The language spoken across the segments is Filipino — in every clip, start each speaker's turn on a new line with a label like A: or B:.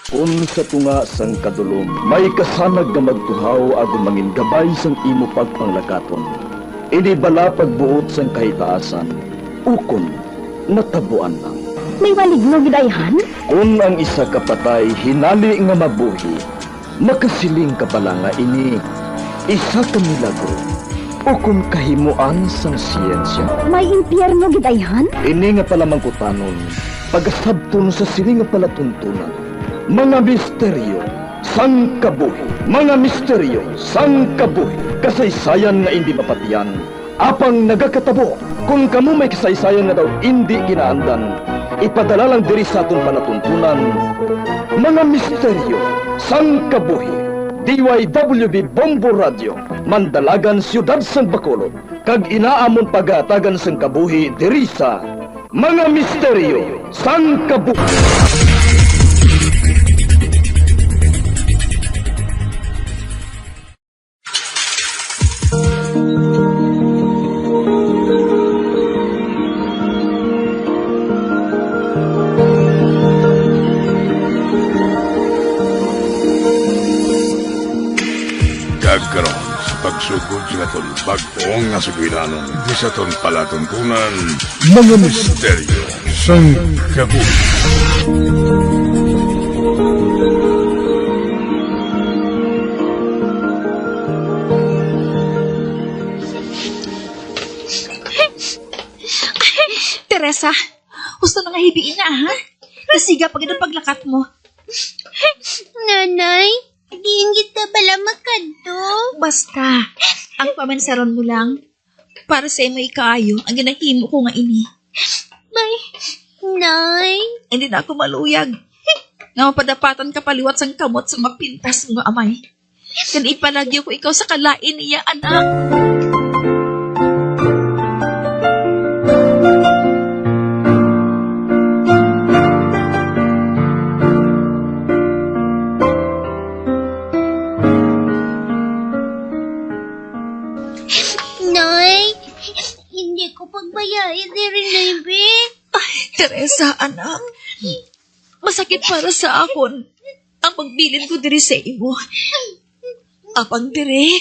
A: Kung sa tunga sang kadulom, may kasanag nga magtuhaw agon mangin gabay sang imo pagpanglakaton. Ini bala pagbuot sang kahitaasan, ukon natabuan lang.
B: May waligno gidayhan?
A: Kung ang isa kapatay hinali nga mabuhi, makasiling ka pala nga ini isa ka milagro o kung kahimuan sang siyensya.
B: May impyerno gidayhan?
A: Ini nga pala mangkutanon, pagasabton sa siling nga palatuntunan. Mga misteryo, sang kabuhi. Mga misteryo, sang kabuhi. Kasaysayan nga hindi mapatiyan. Apang nagakatabo, kung kamo may kasaysayan nga daw hindi ginaandan, ipadala lang diri sa atong palatuntunan. Mga misteryo, sang kabuhi. DYWB Bombo Radio, Mandalagan, Siyudad San Bacolod. Kag inaamon pagatagan sang kabuhi diri sa Mga Misteryo, sang kabuhi.
C: Karon sa pagsugod sa aton bag-ong nga suginanon di sa aton palatuntunan mga misteryo sang kabuhi.
D: Teresa, gusto na nga hibiin na, ha? Nasiga pag ito paglakat mo.
E: Nanay, diin kita bala makadto.
D: Basta, ang pamansaron mo lang, para sa imo ikaayo, ang ginahimo ko nga ini.
E: May, Nay,
D: Hindi na ako maluyag. Nga mapadapatan ka paliwat sang kamot sa mapintas mo amay. Kan ipalagyo ko ikaw sa kalain niya, anak.
E: Nay, hindi ko pagbayain diri, Naibe.
D: Teresa, anak. Masakit para sa akon ang pagbilin ko diri sa imo. Apang diri,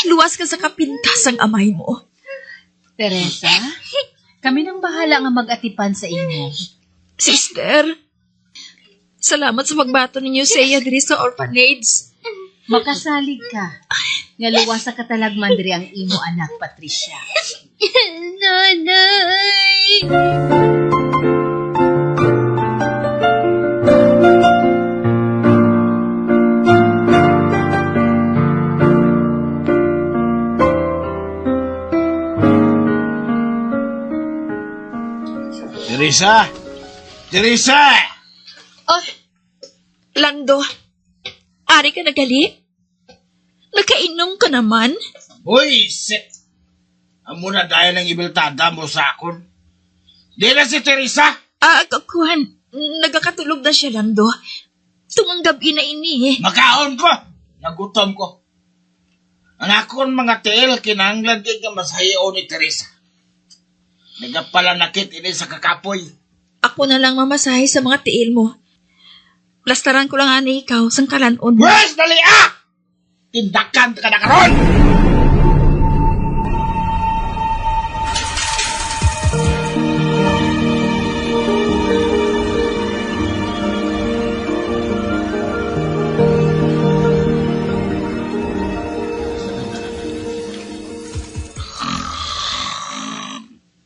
D: luwas ka sa kapintas ang amay mo.
F: Teresa, kami nang bahala nga mag-atipan sa inyo.
D: Sister, salamat sa pagbato ninyo sa iya diri sa orphanage.
F: Makasalig ka. Nga luwas sa katalagman diri ang imo anak, Patricia.
E: Nanay.
G: Teresa! Teresa!
D: Oh, Lando, ari ka nagali? Nakainom ka naman?
G: Uy, set! Amo na dahil ng ibiltada mo sa akon. Di na si Teresa!
D: Kakuhan, nagkakatulog na siya, Lando. Tungang gabi na ini eh.
G: Makaon ko! Nagutom ko. Ang akon mga tiil, kinahanglan din ka masahiyo ni Teresa. Nagapalanakit ini sa kakapoy.
D: Ako na lang mamasahe sa mga tiil mo. Plastaran ko lang ani ikaw, sang kalanon mo.
G: Wes, dali ah! Tindakan ka na karon!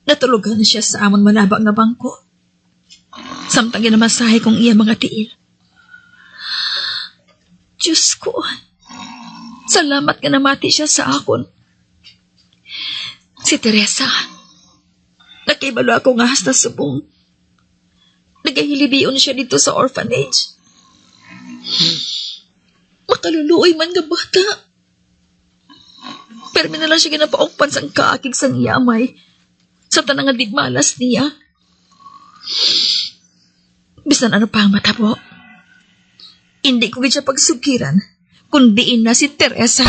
D: Natulugan siya sa amon manabang nga bangko. Samtang ginamasahe kong iya mga tiil. Diyos ko, salamat ka namati siya sa akon. Si Teresa, nakibalo ako nga hasta subong. Nagahilibiyon siya dito sa orphanage. Makaluluoy man nga bata. Pero minalang siya ginapaungpan sang kaakig sang iyamay. Sa tanang nga digmalas niya. Bisan ano pa ang matabo. Hindi ko siya pagsugiran, kundiin na si Teresa.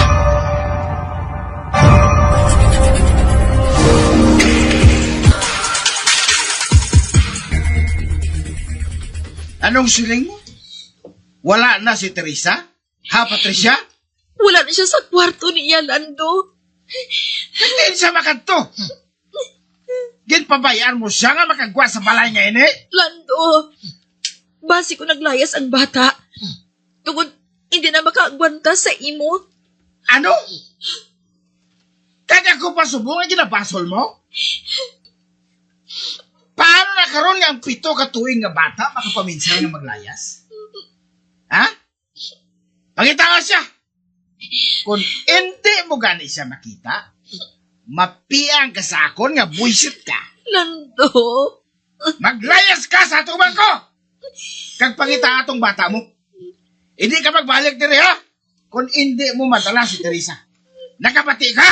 G: Anong siling mo? Wala na si Teresa? Ha, Patricia?
D: Wala na siya sa kwarto niya, Lando.
G: Hindi siya makanto. Ginpabayaan mo siya nga makagwa sa balay nga ini?
D: Lando, basi ko naglayas ang bata. Tungod, hindi na makaagwanta sa imo.
G: Ano? Kaya ko pa subong ang ginabasol mo? Paano nakaroon nga ang 7 ka tuwing nga bata makapaminsan nga maglayas? Ha? Pakita nga siya. Kung hindi mo gani siya makita, mapiang ka sa akon nga buisit ka.
D: Lando,
G: Maglayas ka sa atong bangko! Kag pangita atong bata mo. Hindi ka magbalik diri ha? Kung hindi mo madala si Teresa. Nakapati ka!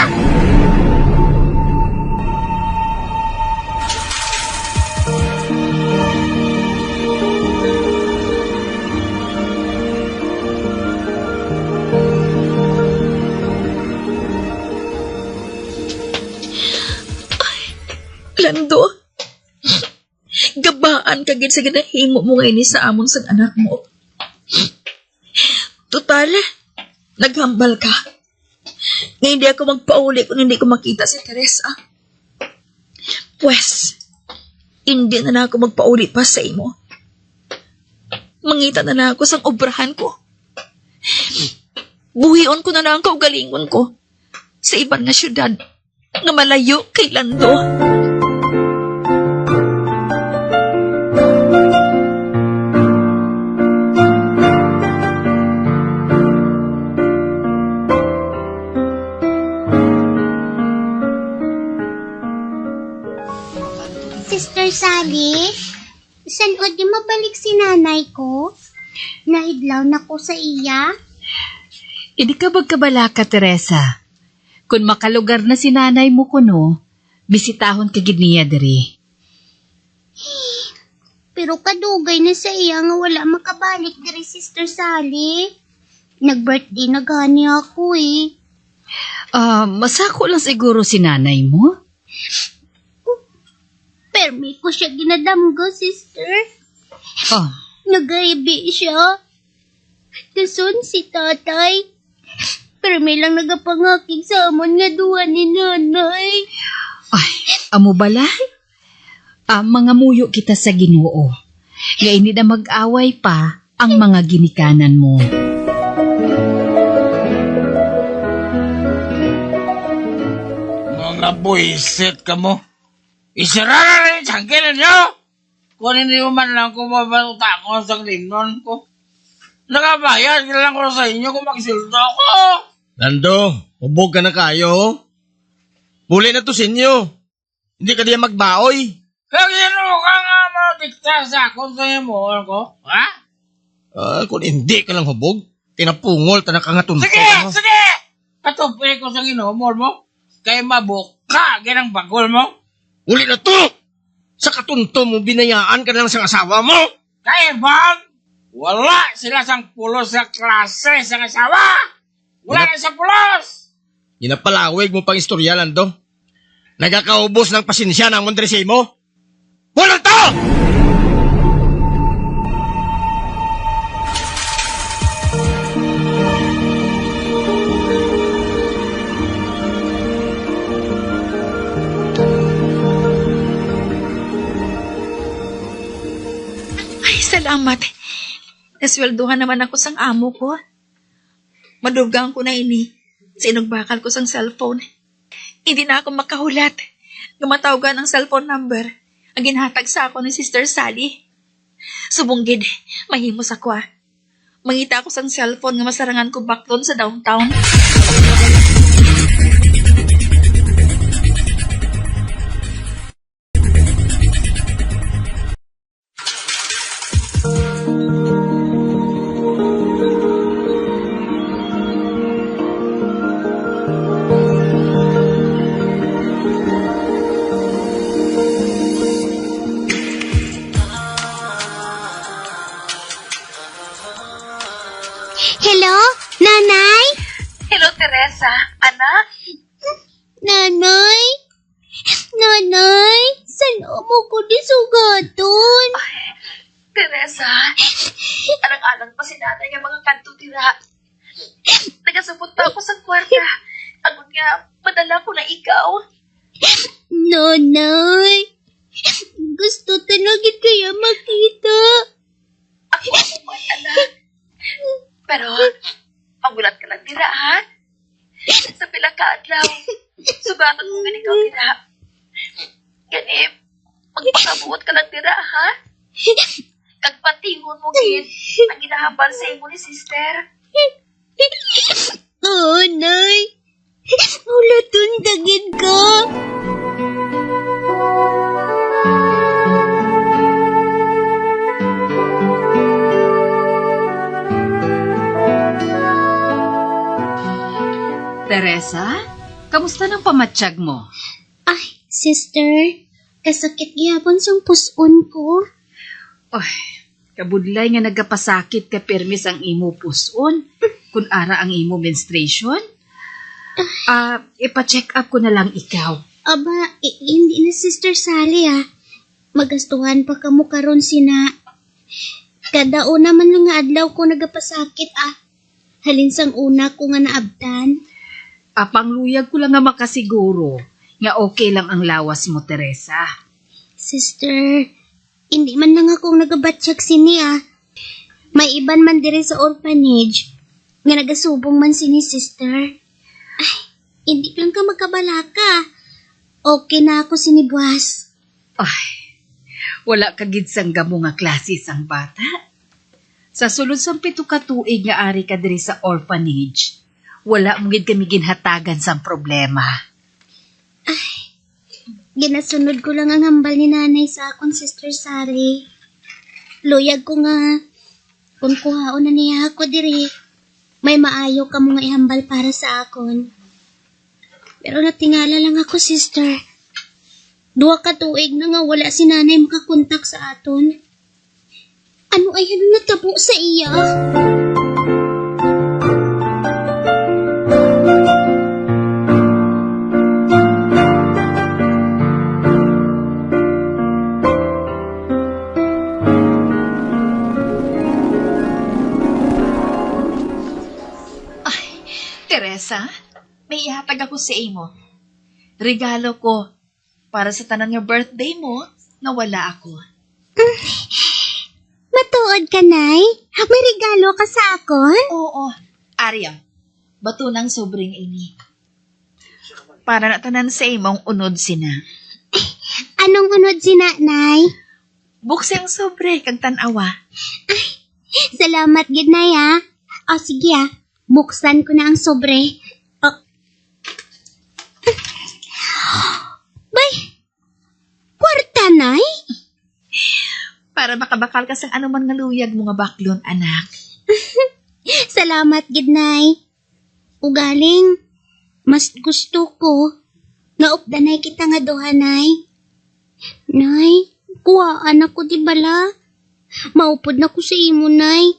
D: Lando, gabaan ka gid sa ginahimo mo ngayon sa amon sang anak mo. Total, naghambal ka. Nga hindi ako magpauli kung hindi ko makita si Teresa. Pues, hindi na ako magpauli pa sa imo. Mangita na ako sang obrahan ko. Buhion ko na ang kaugalingon ko sa ibang na syudad nga malayo kay Lando.
E: Sister Sally, saan o di mabalik si nanay ko? Naidlaw na ko sa iya.
F: Hindi ka magkabalaka, Teresa. Kung makalugar na si nanay mo kuno, bisitahon ka gid niya diri.
E: Pero kadugay na sa iya nga wala makabalik diri, Sister Sally. Nag-birthday na gani ako eh.
F: Masako lang siguro si nanay mo.
E: Permi ko siya ginadamgo, sister.
F: Oh,
E: Nagaibi siya. Kasun si tatay. Permi lang nagapangakig sa amon nga duwa ni nanay.
F: ay, amo bala? Mga muyo kita sa Ginoo. Nga hindi na mag-away pa ang mga ginikanan mo.
G: Mga buisit ka mo. Isara na rin yung tangkilan nyo! Kung hindi mo man lang kumabaluta ko sa limnon ko. Nakabayad ka lang ko sa inyo kung magsildo ko.
H: Nando, hubog ka na kayo. Muli na to sa inyo. Hindi ka diya magbaoy.
G: Kaya ka nga matikta sa akong sa imo ko. Ha?
H: Kung hindi ka lang hubog, tinapungol, tanakatunto
G: Sige!
H: ka mo.
G: Sige! Katupi ko sa ginomor mo. Kaya mabuka ginang bagol mo.
H: Uli na to! Sa katunto mo, binayaan ka na lang sa asawa mo.
G: Kaya bang wala sila sang pulos sa klase sa asawa. Wala na sa pulos.
H: Ginapalawig mo pang istorya, Lando. Nagkakaubos ng pasensya ng Mondresi mo. Wala to!
D: Ay, salamat. Naswelduhan naman ako sang amo ko. Madugang ko na ini. Sinugbakal ko sang cellphone. Hindi na ako makahulat. Gumatawgan ang cellphone number. Ang ginhatag sa ako ni Sister Sally. Subunggid, mahimos ako ah. Mangita ako sang cellphone nga masarangan ko back doon sa downtown.
E: Hello? Nanay?
D: Hello, Teresa. Anak?
E: Nanay? Nanay? Saan mo ko di sugaton?
D: Teresa, alang-alang pa si nanay nga mga kanto tira. Nagasabot pa ako sa kwarta. Agad nga, madala ko na ikaw.
E: Nanay, gusto tanagin kaya makita.
D: Ako man, anak. Pero, magulat ka lang tira, ha? Sa pila ka adlaw, sugatan mo ganun ikaw tira. Ganip, magpakabuot ka lang tira, ha? Kagpatihon mo, gid, ang ginahambal sa imo ni sister.
E: Oo, Nay. Ulatun dagin ka.
F: Teresa, kamusta ng pamatsyag mo?
E: Ay, sister, kasakit gyapon sang puson ko.
F: Ay, kabudlay nga nagapasakit ka permis ang imo puson. Kung ara ang imo menstruation. Ipa-check up ko na lang ikaw.
E: Aba, hindi na Sister Sally Magastuhan pa kamo karon sina. Kada una man lang nga adlaw ko nagapasakit Halin sang una ko nga naabtan.
F: Pangluyag ko lang nga makasiguro nga okay lang ang lawas mo, Teresa.
E: Sister, hindi man lang akong nagabatsyag sini May iban man dire sa orphanage nga nagasubong man sini sister. Ay, hindi lang ka magkabalaka. Okay na ako sini buwas.
F: Ay, wala kagid sang gamo nga klase sang bata. Sa sulod sang 7 ka tuig nga ari ka diri sa orphanage, wala mo gid kami ginhatagan sang problema.
E: Ginasunod ko lang ang hambal ni nanay sa akong Sister Sally. Luyag ko nga, kung kuhaon na niya ako diri, may maayo ka mo nga ihambal para sa akon. Pero natingala lang ako, sister. 2 ka tuig na nga wala si nanay makakontak sa aton. Ano ay natabo sa iya?
D: Teresa, may ihatag ako sa imo. Regalo ko para sa tanan nga birthday mo na wala ako.
E: Matuod ka, Nay? May regalo ka sa akon?
D: Oo, Arya, bato ng sobrang ini. Para na tanan sa imong unod sina.
E: Anong unod sina, Nay?
D: Buksi ang sobre kag tanawa.
E: Salamat, gid, Nay, O, sige, buksan ko na ang sobre. Bay, kwarta, Nay?
D: Para makabakal ka sa anuman nga luyag mo nga baklon, anak.
E: Salamat, gid, Nay. Ugaling, mas gusto ko nga updanay kita nga duha, Nay. Nay, kuhaan ako, di bala? Maupod na ko sa imo, Nay.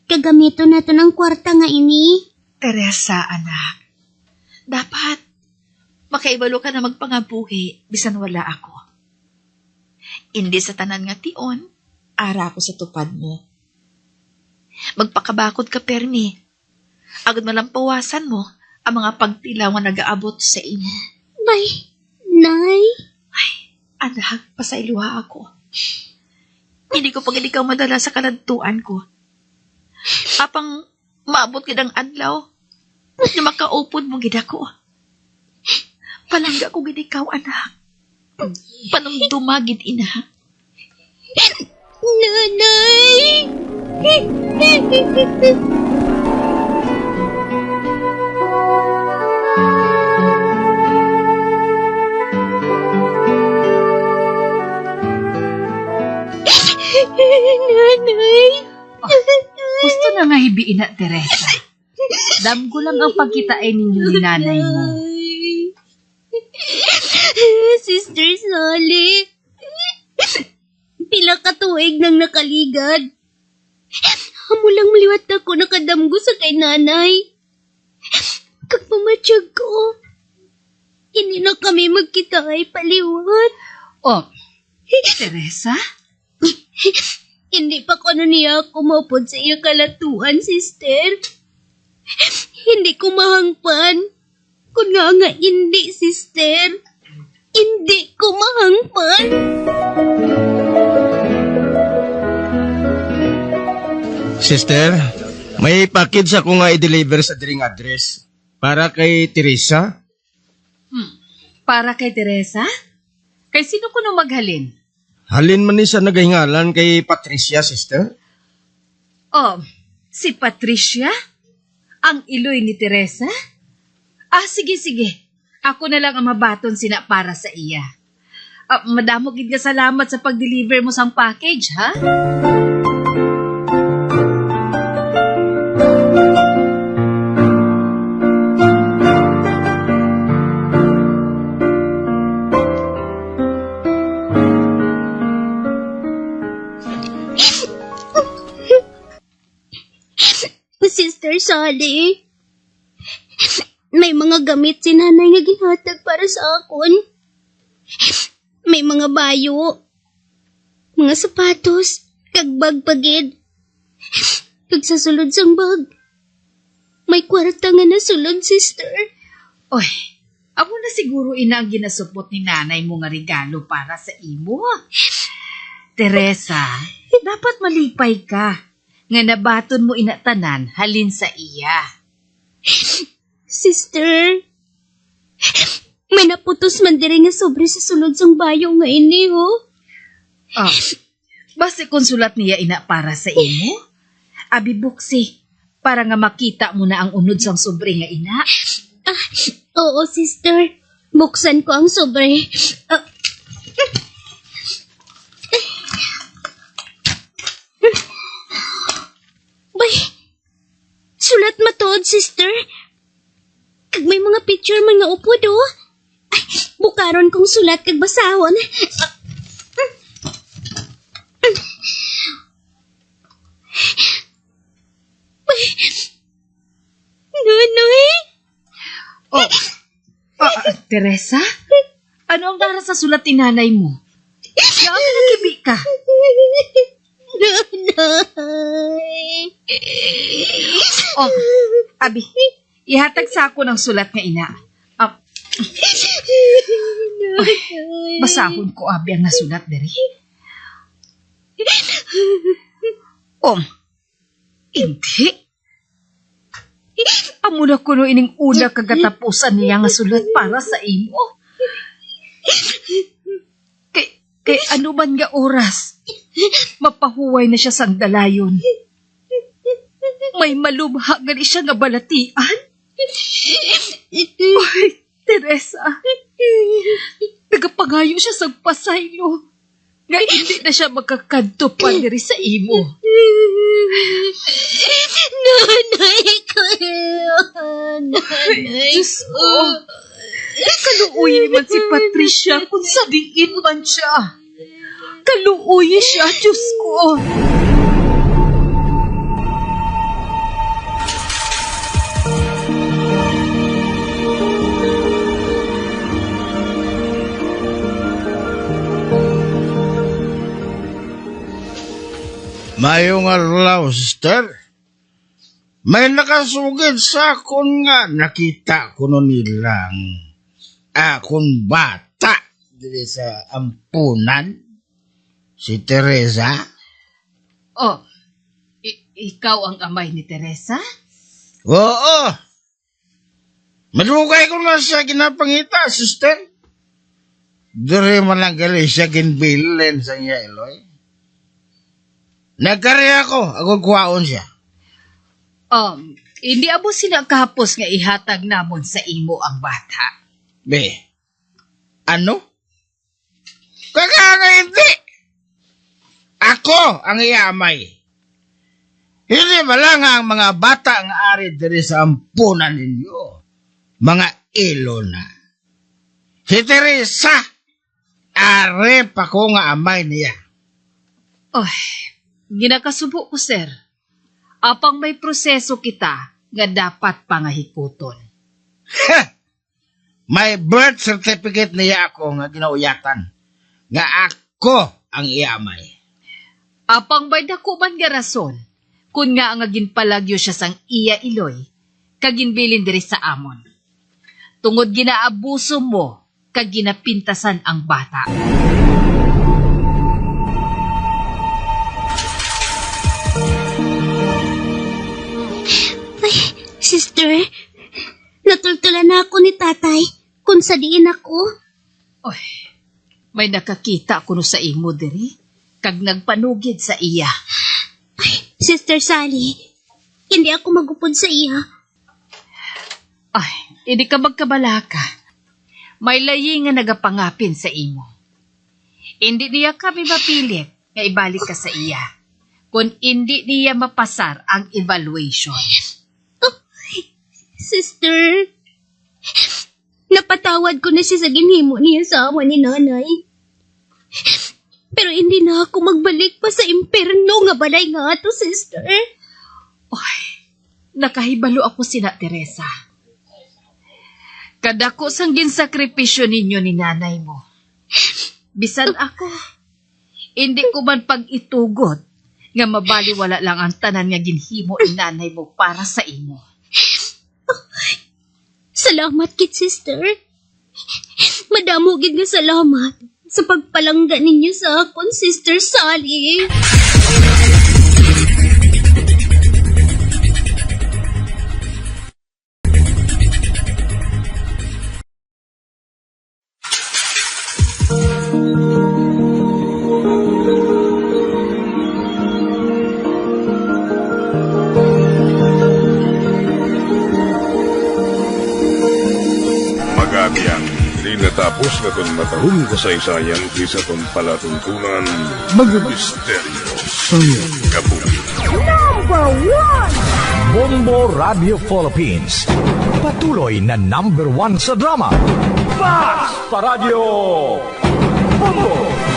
E: Kagamito na to ng kwarta nga ini.
D: Teresa, anak. Dapat, makaibalo ka na magpangabuhi, bisan wala ako. Hindi sa tanan nga tion, ara ako sa tupad mo. Magpakabakod ka, Permi. Agad malampawasan mo ang mga pagtilaw nga nag-aabot sa imo.
E: Bay, Nay.
D: Ay, anak, pasailuha ako. Hindi ko pag ikaw madala sa kalantuan ko. Apang maabot gidang adlaw, na makaupod mo gid ako. Palangga ko gid ikaw, anak. Panumduma gid ina.
E: Nanay! Nanay!
F: Gusto na nga hibiin na, Teresa. Damgo lang ang pagkitain ninyo ni nanay mo.
E: Sister Sally, pila ka tuig nang nakaligad. Amo lang maliwat ako nakadamgo sa kay nanay. Kag pamatsyag ko, hindi na kami magkita ay paliwat.
F: Oh, Teresa?
E: Hindi pa ko niya kumupod sa iya kalatuan, sister. Hindi ko mahangpan. Kung nga hindi, sister. Hindi ko mahangpan.
H: Sister, may package ako nga i-deliver sa diring address para kay Teresa.
F: Para kay Teresa? Kay sino ko nung maghalin?
H: Halin man ni sa nagahingalan kay Patricia, sister.
F: Oh, si Patricia? Ang iloy ni Teresa? Sige. Ako na lang ang mabaton sina para sa iya. Madamo gid nga salamat sa pag-deliver mo sang package, ha?
E: Sister Sally, may mga gamit si nanay nga ginhatag para sa akon. May mga bayo, mga sapatos, kag bag pagid. Kag sa sulod sang bag, may kwarta nga nasulod, sister.
F: Oy, amo na siguro ina ang ginasupot ni nanay mo nga regalo para sa imo. Teresa, dapat malipay ka. Nga nabaton mo inatanan halin sa iya.
E: Sister, may naputos man diri nga sobre sa sulod sang bayo nga ini, ho.
F: Basta konsulat niya ina para sa imo? Abi buksi, para nga makita mo na ang unod sang sobre nga ina.
E: Oo, sister. Buksan ko ang sobre. Bay, sulat matod, sister. Kag may mga picture man nga upod, oh. Ay, bukaron kong sulat kag basahon. Bay, Nonoy?
F: Teresa? Ano ang dara sa sulat ni nanay mo? Saan ka nakibi ka?
E: Nonoy.
F: Abi, ihatag sa ako ng sulat nga ina. Basahon ko, abi, ang nasulat diri. Hindi. Amo na kuno ining una kagatapusan niya nga sulat para sa imo. Kay ano man nga oras, mapahuway na siya sang dalayon. May malubha gali siya nga balatian. Oy, Teresa, nagapangayo siya sa pasaylo. Nga hindi na siya magkakadto pa diri sa imo.
E: Nanay ko. Nanay
F: Diyos
E: ko.
F: ko, kaluuyi man si Patricia kung sabihin man siya. Kaluuyi siya, Diyos ko.
G: Mayong adlaw, sister. May nakasugid sa akon nga nakita ko no nilang akong bata dili sa ampunan. Si Teresa.
F: Ikaw ang amay ni Teresa?
G: Oo. Madugay ko na siya ginapangita, sister. Dere man lang gali siya ginbilin sa iya, Eloy. Nagkari ako kuwaon siya.
F: Hindi abo sila kahapos nga ihatag namon sa imo ang bata.
G: Be, ano? Kaka nga hindi. Ako ang iamay. Hindi ba lang ang mga bata nga ari diri sa ampunan ninyo? Mga ilo na. Si Teresa, are pa ko nga amay niya.
F: Ginakasubo ko, sir. Apang may proseso kita nga dapat pangahikuton.
G: May birth certificate niya ako nga ginauyatan. Nga ako ang iamay.
F: Apang bay dako man nga rason, kun nga ang ginpalagyo siya sang iya iloy, kaginbilin diri sa amon. Tungod ginaabuso mo, kag ginapintasan ang bata.
E: Ay, sister, natultulan na ako ni tatay kung sadiin ako.
F: Oy, may nakakita kuno sa imo diri, kag nagpanugid sa iya.
E: Ay, Sister Sally, hindi ako magupod sa iya.
F: Ay, hindi ka magkabalaka. May layi nga nagapangapin sa imo. Hindi niya kami mapilit nga ibalik ka sa iya. Kung hindi niya mapasar ang evaluation.
E: Sister, napatawad ko na siya sa ginhimo niya sa amo ni nanay. Pero hindi na ako magbalik pa sa imperno nga balay nga ato, sister.
F: Oy, nakahibalo ako sina Teresa. Kadako sang ginsakripisyo ninyo ni nanay mo. Bisan ako, hindi ko man pag-itugot nga mabaliwala lang ang tanan nga ginhimo ni nanay mo para sa imo.
E: Salamat kit, sister. Madamo gid nga salamat sa pagpalangga ninyo sa akon, Sister Sally.
C: Magabiyang, di natapos na itong matahong kasaysayan kisa itong palatuntunan, mga misteryo sa kabuhi.
I: Bombo Radio Philippines. Patuloy na #1 sa drama. Fast pa Radio! Bombo!